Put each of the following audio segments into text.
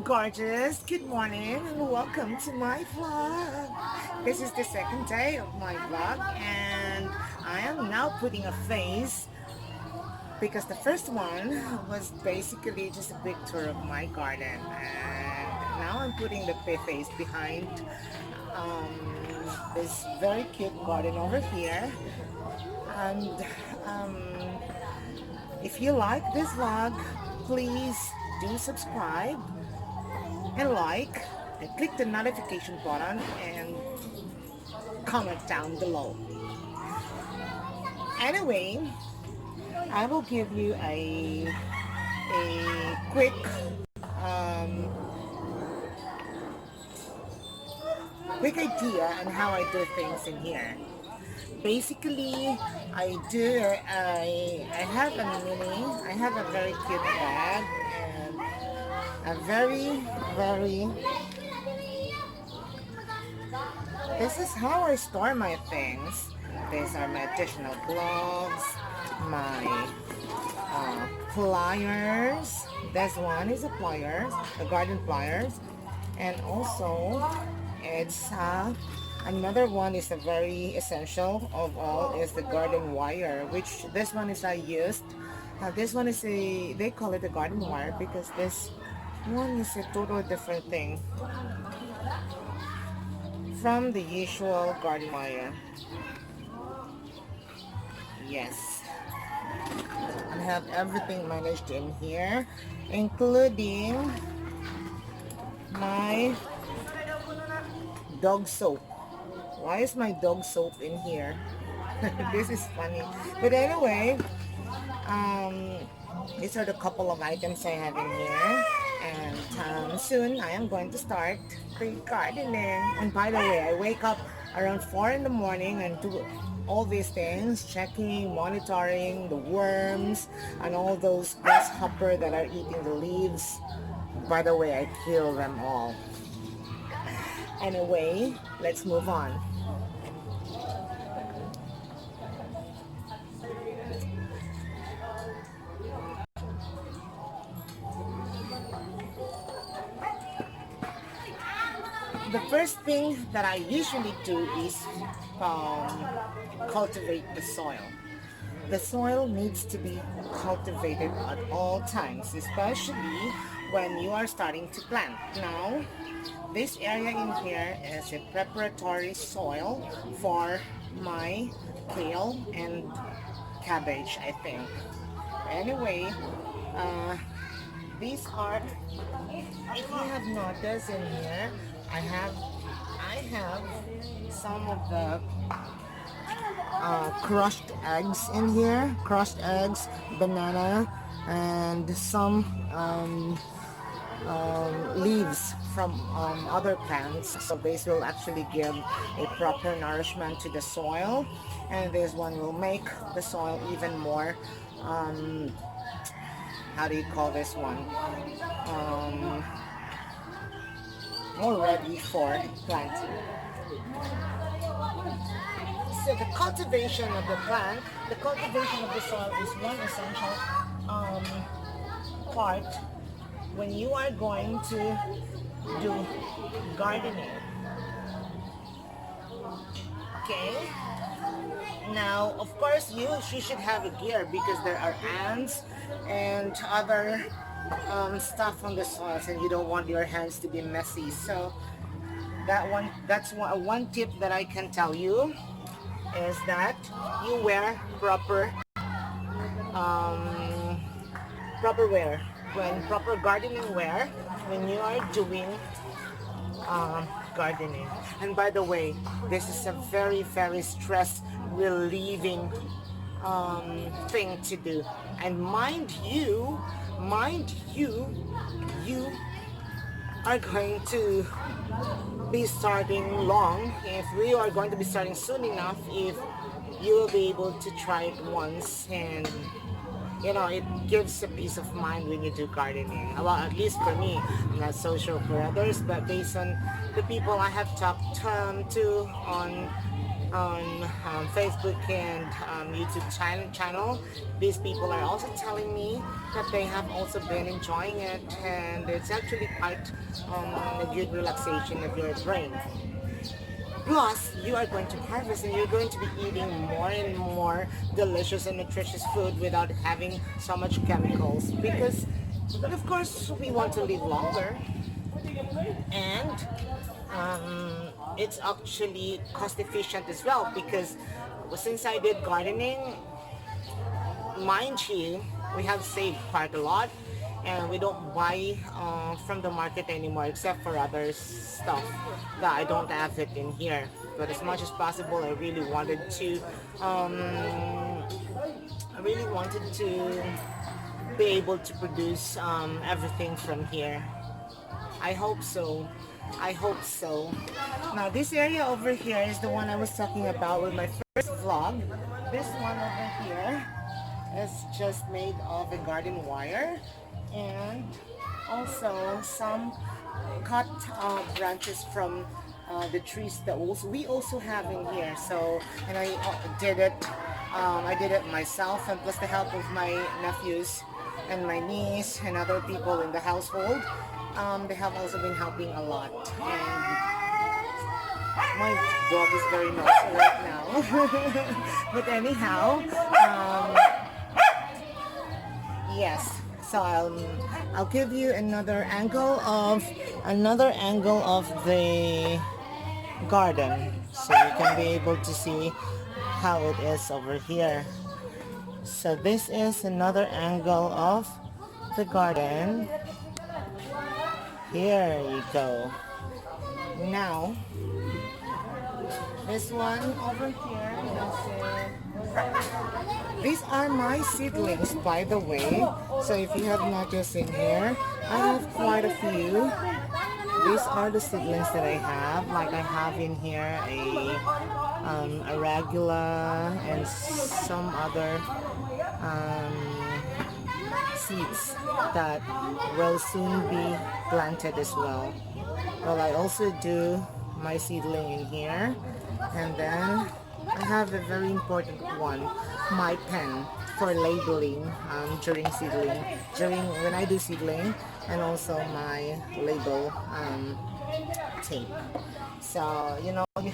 gorgeous, good morning and welcome to my vlog. This is the second day of my vlog and I am now putting a face because the first one was basically just a big tour of my garden, and now I'm putting the face behind this very cute garden over here. And um, if you like this vlog, please do subscribe and like and click the notification button and comment down below. Anyway, I will give you a um, quick idea on how I do things in here. Basically, I have I have a very cute bag and a very, this is how I store my things. These are my additional gloves, my pliers. This one is a pliers, the garden pliers, and also it's another one is a very essential of all is the garden wire, which this one is I used. This one is they call it a garden wire because this one is a totally different thing from the usual garden wire. Yes, I have everything managed in here, including my dog soap. Why is my dog soap in here? This is funny. But anyway, these are the couple of items I have in here. And soon I am going to start pre-gardening. And by the way, I wake up around 4 in the morning and do all these things, checking, monitoring the worms and all those grasshopper that are eating the leaves. By the way, I kill them all. Anyway, let's move on. The first thing that I usually do is cultivate the soil. The soil needs to be cultivated at all times, especially when you are starting to plant. Now, this area in here is a preparatory soil for my kale and cabbage, I think. Anyway, these are, if you have noticed in here, I have some of the crushed eggs in here, crushed eggs, banana, and some leaves from other plants. So this will actually give a proper nourishment to the soil, and this one will make the soil even more how do you call this one, more ready for planting. So the cultivation of the plant, the cultivation of the soil is one essential part when you are going to do gardening. Okay, now of course you should have a gear because there are ants and other stuff on the soils and you don't want your hands to be messy. So that's one tip that I can tell you is that you wear proper wear, when proper gardening wear when you are doing gardening. And by the way, this is a very stress relieving thing to do. And mind you, you are going to be starting long. If we are going to be starting soon enough, if you will be able to try it once, and you know, it gives a peace of mind when you do gardening. Well, at least for me, I'm not so sure for others, but based on the people I have talked to on on Facebook and YouTube channel. These people are also telling me that they have also been enjoying it, and it's actually quite a good relaxation of your brain. Plus, you are going to harvest and you're going to be eating more and more delicious and nutritious food without having so much chemicals. Because, of course, we want to live longer, and it's actually cost efficient as well. Because since I did gardening, mind you, we have saved quite a lot, and we don't buy from the market anymore except for other stuff that I don't have it in here. But as much as possible, I really wanted to be able to produce everything from here. I hope so. I hope so. Now this area over here is the one I was talking about with my first vlog. This one over here is just made of a garden wire, and also some cut branches from the trees that we also have in here. So, and I did it myself, and plus the help of my nephews and my niece and other people in the household. They have also been helping a lot, and my dog is very noisy right now. But anyhow, yes. So I'll give you another angle of the garden, so you can be able to see how it is over here. So this is another angle of the garden. Here you go. Now, this one over here, these are my seedlings, by the way. So if you have noticed in here, I have quite a few. These are the seedlings that I have. Like I have in here a regular and some other seeds that will soon be planted as well. Well, I also do my seedling in here, and then I have a very important one, my pen for labeling during when I do seedling, and also my label tape. So you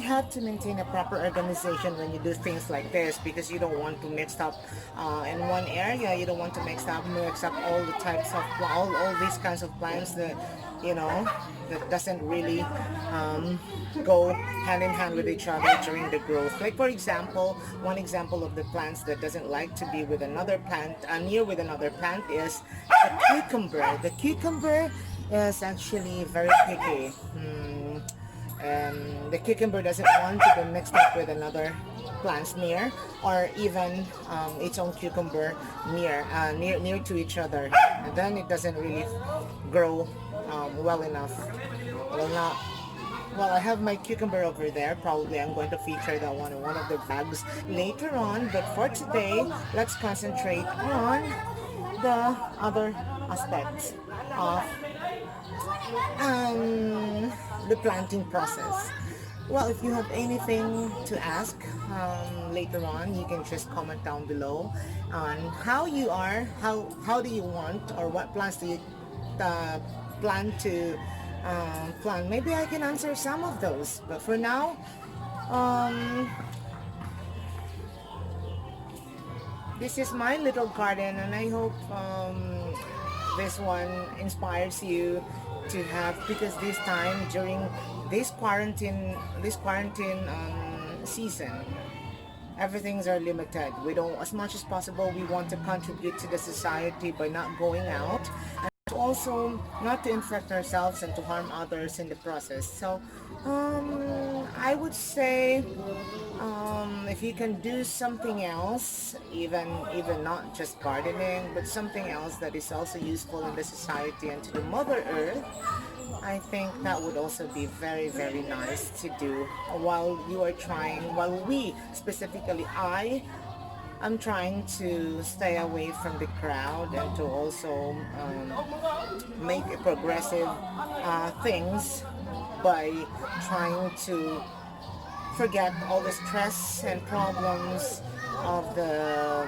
have to maintain a proper organization when you do things like this, because you don't want to mix up in one area. You don't want to mix up all the types of all these kinds of plants that that doesn't really go hand in hand with each other during the growth. Like for example, one example of the plants that doesn't like to be with another plant near with another plant is the cucumber. The cucumber is actually very picky. The cucumber doesn't want to be mixed up with another plants near, or even its own cucumber near to each other, and then it doesn't really grow well enough. Well, I have my cucumber over there. Probably I'm going to feature that one in one of the bags later on, but for today, let's concentrate on the other aspects of the planting process. Well, if you have anything to ask later on, you can just comment down below on how do you want, or what plants do you plan to plant. Maybe I can answer some of those, but for now, this is my little garden, and I hope this one inspires you to have, because this time during this quarantine season, everything's are limited. We don't, as much as possible, we want to contribute to the society by not going out, and also not to infect ourselves and to harm others in the process. So I would say if you can do something else, even not just gardening, but something else that is also useful in the society and to the Mother Earth, I think that would also be very, very nice to do while we, specifically I'm trying to stay away from the crowd, and to also make progressive things by trying to forget all the stress and problems of the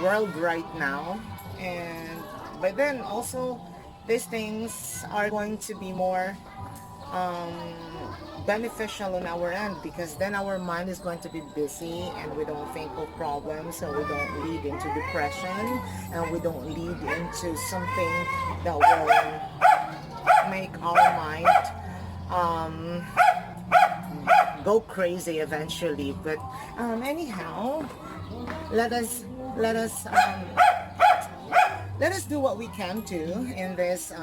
world right now. And but then also these things are going to be more um, beneficial on our end, because then our mind is going to be busy and we don't think of problems, so we don't lead into depression and we don't lead into something that will make our mind um, go crazy eventually. But anyhow, let us let us um, let us do what we can do in this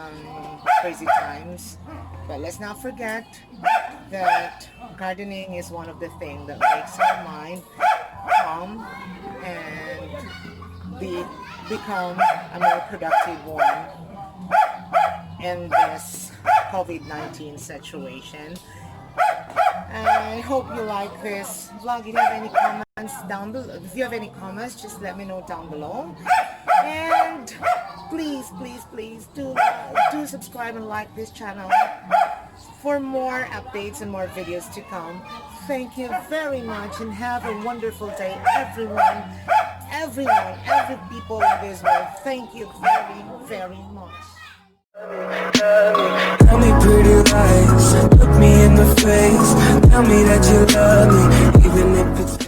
crazy times. But let's not forget that gardening is one of the things that makes our mind calm and become a more productive one in this COVID-19 situation. I hope you like this vlog. If you have any comments down below, if you have any comments, just let me know down below. And please, please, please do subscribe and like this channel for more updates and more videos to come. Thank you very much and have a wonderful day, everyone, every people in this world. Thank you very, very much. Tell me pretty lies, look me in the face, tell me that you love me, even if it's